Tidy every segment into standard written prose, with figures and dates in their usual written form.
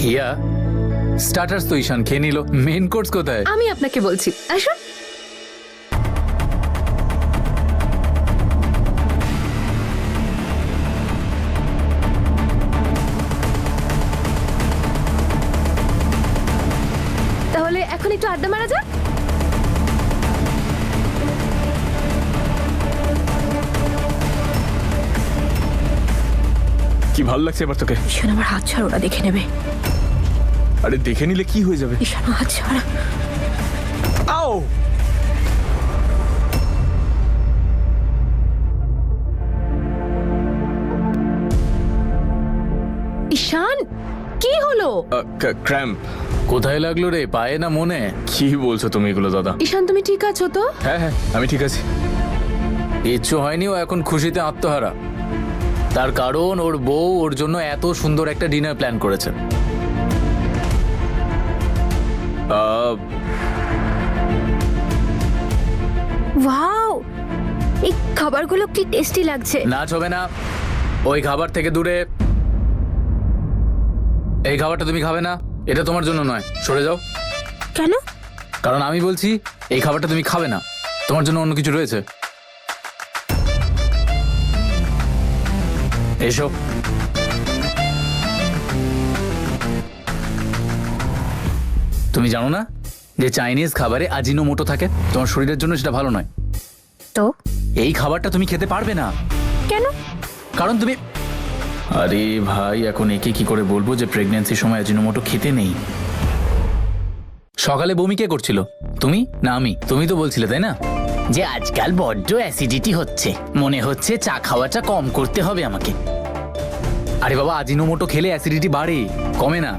হিয়া, starters তো ঈশান খেয়ে নিল, মেইন কোর্স কোথায়? আমি আপনাকে বলছি, আসুন। তাহলে এখন একটু আড্ডা মারা যাক। কি ভালো লাগছে এবার তোকে? ঈশান আমার হাত ছাড়, ওরা দেখে নেবে। আরে দেখে নিলে কি হয়ে যাবে? ঈশান হাত ছাড়। আও! ঈশান, কি হলো? ক্র্যাম্প। কোথায় লাগলো রে, পায়ে না মনে? কি বলছো তুমি এগুলো দাদা? ঈশান, তুমি ঠিক আছো তো? হ্যাঁ হ্যাঁ, আমি ঠিক আছি। ইচ্ছু হয়নি, ও এখন খুশিতে আত্মহারা। তার কারণ ওর বউ ওর জন্য এত সুন্দর একটা ডিনার প্ল্যান করেছে। আহ, ওয়াও, এই খাবারগুলো কি টেস্টি লাগছে। নাচ হবে না, ওই খাবার থেকে দূরে। এই খাবারটা তুমি খাবে না, এটা তোমার জন্য নয়, সরে যাও। কেন? কারণ আমি বলছি এই খাবারটা তুমি খাবে না, তোমার জন্য অন্য কিছু রয়েছে। এসো। তুমি জানো না যে চাইনিজ খাবারে আজিনোমোটো থাকে? তোমার শরীরের জন্য সেটা ভালো নয়। তো এই খাবারটা তুমি খেতে পারবে না। কেন? কারণ তুমি, আরে ভাই, এখন একে কি করে বলবো যে প্রেগন্যান্সির সময় আজিনোমোটো খেতে নেই? সকালে বমি কে করছিল, তুমি না আমি? তুমি তো বলছিলে, তাই না, যে আজকাল বড্ড অ্যাসিডিটি হচ্ছে, মনে হচ্ছে চা খাওয়াটা কম করতে হবে আমাকে। আরে বাবা, আজিনোমোটো খেলে অ্যাসিডিটি বাড়ে, কমে না।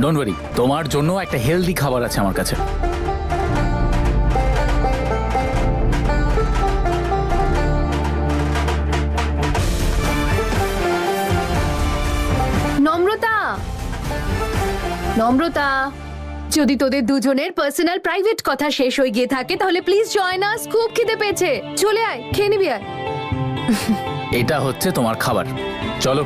ডোন্ট ওয়ারি, তোমার জন্য একটা হেলদি খাবার আছে আমার কাছে। নম্রতা, নম্রতা, যদি তোদের দুজনের পার্সোনাল প্রাইভেট কথা শেষ হয়ে গিয়ে থাকে তাহলে প্লিজ জয়েন আস। খুব খিদে পেয়েছে, চলে আয়, খেয়ে নিবি আয়। এটা হচ্ছে তোমার খাবার, চলো।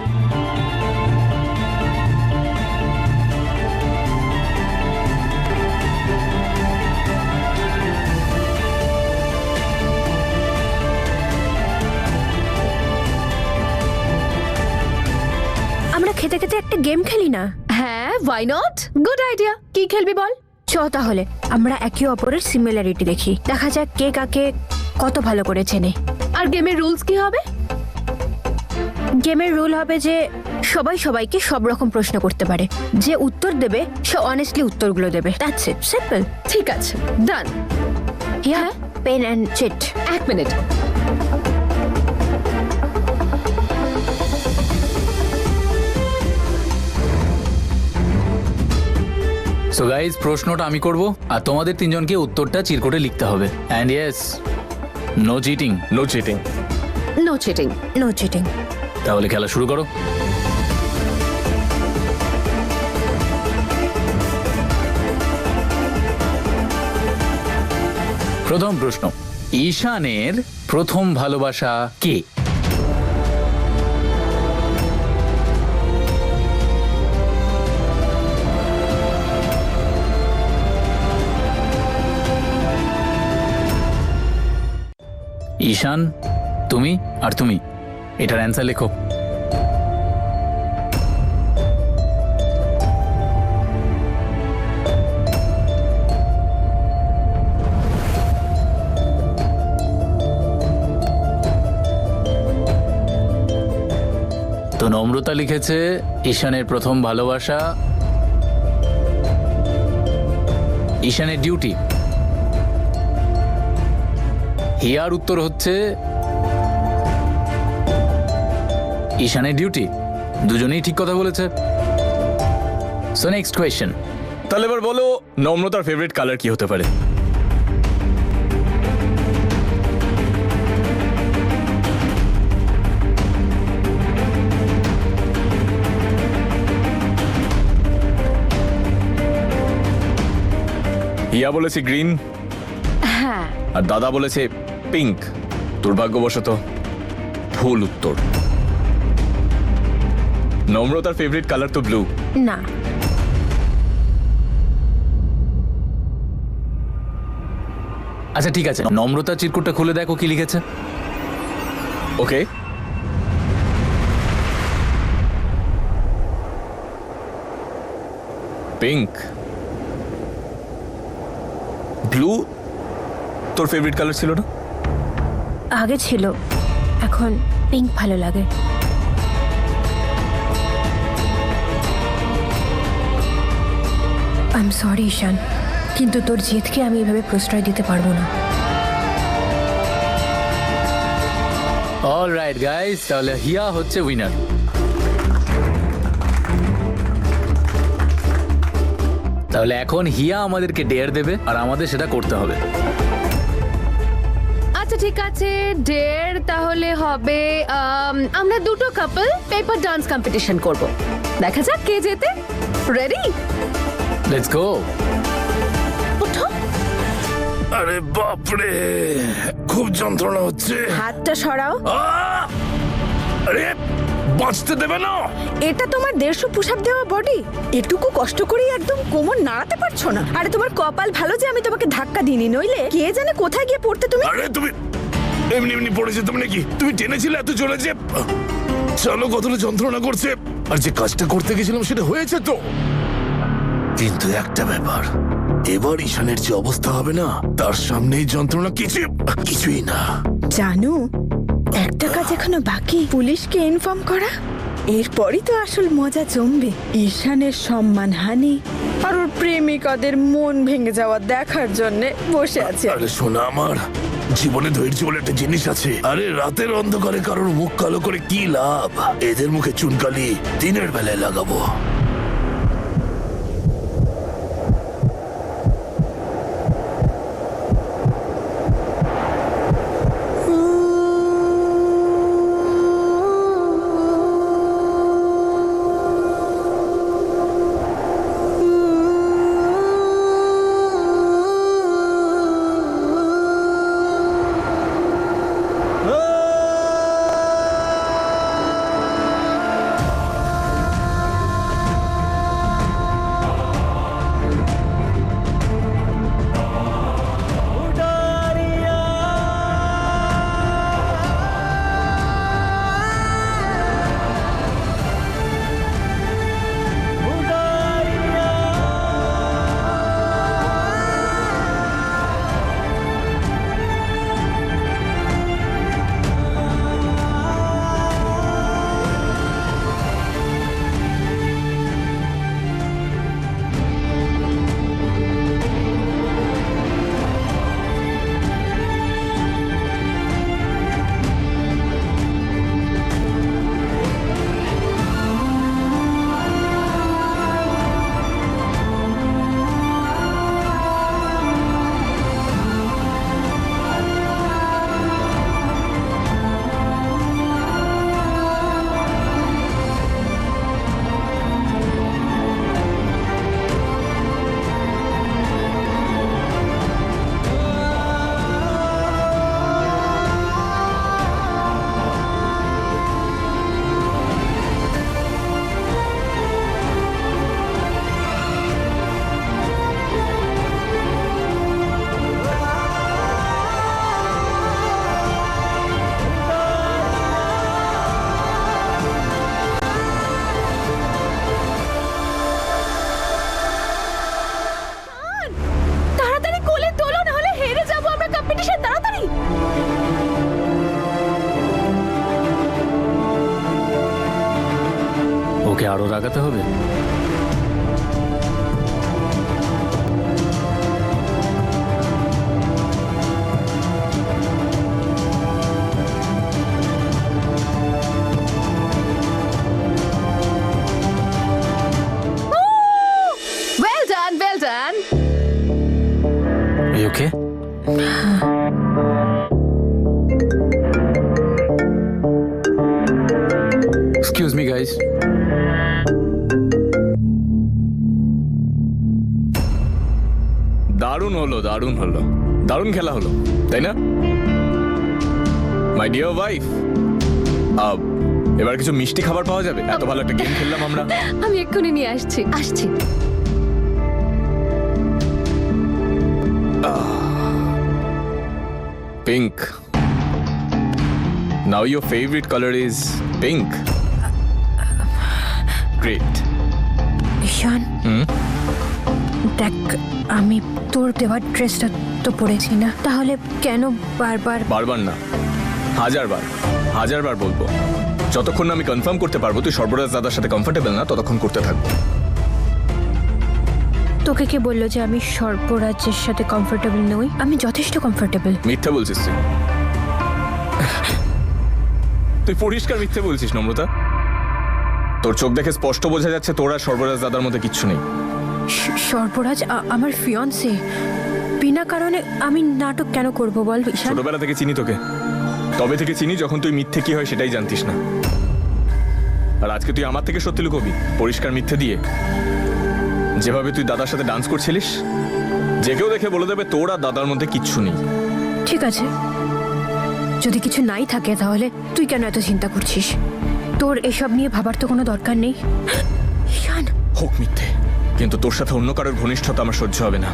আমরা খেতে খেতে একটা গেম খেলি না? হ্যাঁ, ওয়াই নট, গুড আইডিয়া। কি খেলবি বল? চ তাহলে আমরা একে অপরের সিমিলারিটি দেখি, দেখা যাক কে কাকে কত ভালো করে চেনে। আর গেমের রুলস কি হবে? গেমের রুল হবে যে সবাই সবাইকে সব রকম প্রশ্ন করতে পারে, যে উত্তর দেবে সে অনেস্টলি উত্তরগুলো দেবে। That's it, simple. ঠিক আছে, ডান। হিয়া, পেন অ্যান্ড চিট। এক মিনিট। সো গাইজ, প্রশ্নটা আমি করব আর তোমাদের তিনজনকে উত্তরটা চিরকুটে লিখতে হবে। And yes, no cheating. No cheating. No cheating. No cheating. তাহলে খেলা শুরু করো। প্রথম প্রশ্ন, ঈশানের প্রথম ভালোবাসা কে? ঈশান, তুমি আর তুমি, এটার অ্যান্সার লেখো। তো নম্রতা লিখেছে ঈশানের প্রথম ভালোবাসা ঈশানের ডিউটি। হিয়ার উত্তর হচ্ছে ঈশানের ডিউটি। দুজনেই ঠিক কথা বলেছে। So next question. তাহলে এবার বলো, নম্রতার ফেভারিট কালার কি হতে পারে? হিয়া বলেছে গ্রিন, হ্যাঁ, আর দাদা বলেছে পিঙ্ক। দুর্ভাগ্যবশত ভুল উত্তর। নম্রতার ফেভারিট কালার তো ব্লু। না, আচ্ছা ঠিক আছে, নম্রতা চিরকুটটা খুলে দেখো কি লিখেছে। ওকে, পিঙ্ক। ব্লু তোর ফেভারিট কালার ছিল না? আগে ছিল, এখন পিঙ্ক ভালো লাগে। আই এম সরি ঈশান, কিন্তু তোর জেদকে আমি এভাবে প্রশ্রয় দিতে পারবো না। অলরাইট গাইস, তাহলে হিয়া হচ্ছে উইনার। তাহলে এখন হিয়া আমাদেরকে ডেয়ার দেবে আর আমাদের সেটা করতে হবে। আচ্ছা ঠিক আছে, ডের তাহলে হবে আমরা দুটো কাপল পেপার ডান্স কম্পিটিশন করব। দেখা যাক কে জেতে। রেডি? Let's go. আরে বাপরে, খুব যন্ত্রণা হচ্ছে। হাতটা সরাও। আরে বাঁচতে দেবে না। এটা তোমার 150 পুশ-আপ দেওয়া বডি, এটুকু কষ্ট করেই একদম কোমর নাড়াতে পারছো না। আরে তোমার কপাল ভালো যে আমি তোমাকে ধাক্কা দিইনি, নইলে কে জানে কোথায় গিয়ে পড়তে তুমি। আরে তুমি এমনি এমনি পড়েছে তুমি নাকি? তুমি টেনেছিলে এত জোরে যে চলো, কতটা যন্ত্রণা করছে। আর যে কাজটা করতে গেছিলাম সেটা হয়েছে তো। কিন্তু একটা ব্যাপার, এবার ঈশানের যে অবস্থা হবে না, তার সামনেই যন্ত্রণা কিছুই না। জানু, একটা কাজ এখনো বাকি, পুলিশকে ইনফর্ম করা। এরপরই তো আসল মজা জমবে। ঈশানের সম্মানহানি আর ওর প্রেমিকাদের মন ভেঙে যাওয়া দেখার জন্য বসে আছে। আরে শোনা, আমার জীবনে ধৈর্য বলে একটা জিনিস আছে। আরে রাতের অন্ধকারে কারোর মুখ কালো করে কি লাভ? এদের মুখে চুনকালি দিনের বেলায় লাগাবো। তাড়াতাড়ি কোলে তোলো, না হলে হেরে যাবো আমরা কম্পিটিশন। তাড়াতাড়ি। ওকে আরো রাগাতে হবে। Well done, well done. Are you okay? Excuse me guys. দারুণ হলো, দারুণ হলো, দারুণ খেলা হলো, তাই না? মাই ডিয়ার ওয়াইফ, এবার কিছু মিষ্টি খাবার পাওয়া যাবে? এত ভালো একটা গেম খেললাম আমরা। আমি এক্ষুনি নিয়ে আসছি। Pink. Now your favorite color is pink. Great. ঈশান দেখ, আমি তোর দেওয়ার ড্রেসটা তো পরেছি না, তাহলে কেন বারবার? বারবার না, হাজারবার বলবো। যতক্ষণ না আমি কনফার্ম করতে পারবো তুই সর্বরাজ দাদার সাথে কমফোর্টেবল না, ততক্ষণ করতে থাকবো। তোকে কে বললো যে আমি সর্বরাজের সাথে কমফোর্টেবল নই? আমি যথেষ্ট কমফোর্টেবল। মিথ্যা বলছিস তুই। তুই পরিষ্কার মিথ্যে বলছিস নম্রতা। তোর চোখ দেখে স্পষ্ট বোঝা যাচ্ছে তোর আর সর্বরাজ দাদার মধ্যে কিচ্ছু নেই। সর্বরাজ আমার ফিয়ন্সে, বিনা কারণে আমি নাটক কেন করব বল ঈশান? ছোটবেলা থেকে চিনি তোকে, তবে থেকে চিনি যখন তুই মিথ্যে কি হয় সেটাই জানতিস না। আর আজকে তুই আমার থেকে সত্যি লুকোবি পরিষ্কার মিথ্যে দিয়ে? যেভাবে তুই দাদার সাথে ডান্স করছিলিস, যে কেউ দেখে বলে দেবে তোর আর দাদার মধ্যে কিচ্ছু নেই। ঠিক আছে, যদি কিছু নাই থাকে তাহলে তুই কেন এত চিন্তা করছিস? তোর এসব নিয়ে ভাবার তো কোনো দরকার নেই ঈশান। হোক মিথ্যে, কিন্তু তোর সাথে অন্য কারোর ঘনিষ্ঠতা আমার সহ্য হবে না।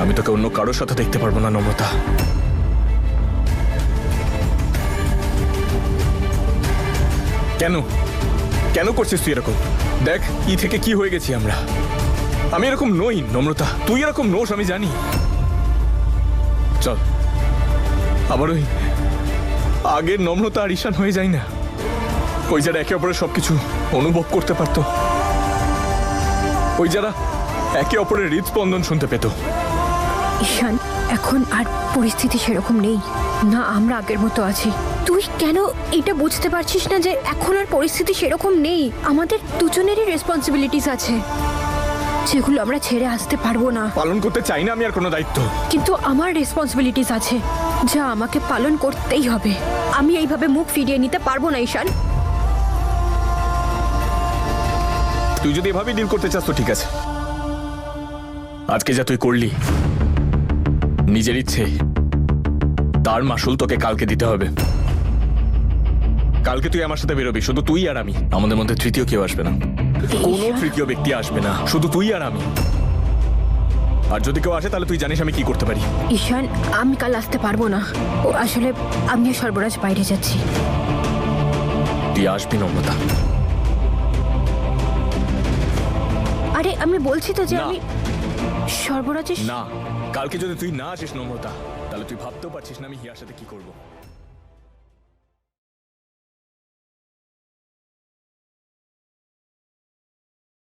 আমি তোকে অন্য কারোর সাথে দেখতে পারবো না নম্রতা। কেন কেন করছিস তুই এরকম? দেখ কি থেকে কি হয়ে গেছি আমরা। আমি এরকম নই নম্রতা, তুই এরকম নোস আমি জানি। চল আবার ওই আগের নম্রতা আর ঈশান হয়ে যায় না? ওই যারা একে অপরের সবকিছু অনুভব করতে পারত, ওই যারা একে অপরের হৃদস্পন্দন শুনতে পেত। ঈশান, এখন আর পরিস্থিতি সেরকম নেই না, আমরা আগের মতো আছি। তুই কেন এটা বুঝতে পারছিস না যে এখন আর পরিস্থিতি সেরকম নেই? আমাদের দুজনেরই রেসপন্সিবিলিটিস আছে, যেগুলো আমরা ছেড়ে আসতে পারবো না। পালন করতে চাই না আমি আর কোনো দায়িত্ব, কিন্তু আমার রেসপন্সিবিলিটিস আছে যা আমাকে পালন করতেই হবে। আমি এইভাবে মুখ ফিরিয়ে নিতে পারবো না ঈশান। তুই যদি এভাবেই ডিল করতে চাস তো ঠিক আছে। আজকে যা তুই করলি নিজের ইচ্ছে, তার মাসুল তোকে কালকে দিতে হবে। কালকে তুই আমার সাথে বেরোবি, শুধু তুই আর আমি। আমাদের মধ্যে তৃতীয় কেউ আসবে না, কোনো তৃতীয় ব্যক্তি আসবে না, শুধু তুই আর আমি। আর যদি কেউ আসে তাহলে তুই জানিস আমি কি করতে পারি। ঈশান, আমি কাল আসতে পারবো না। ও আসলে আমি আর সর্বরাজ বাইরে যাচ্ছি। তুই আসবি নম্রতা। আরে আমি বলছি তো যে না। আমি সর্বরাজের না, কালকে যদি তুই না আসিস নম্রতা, তাহলে তুই ভাবতেও পারছিস না আমি হিয়ার সাথে কি করবো।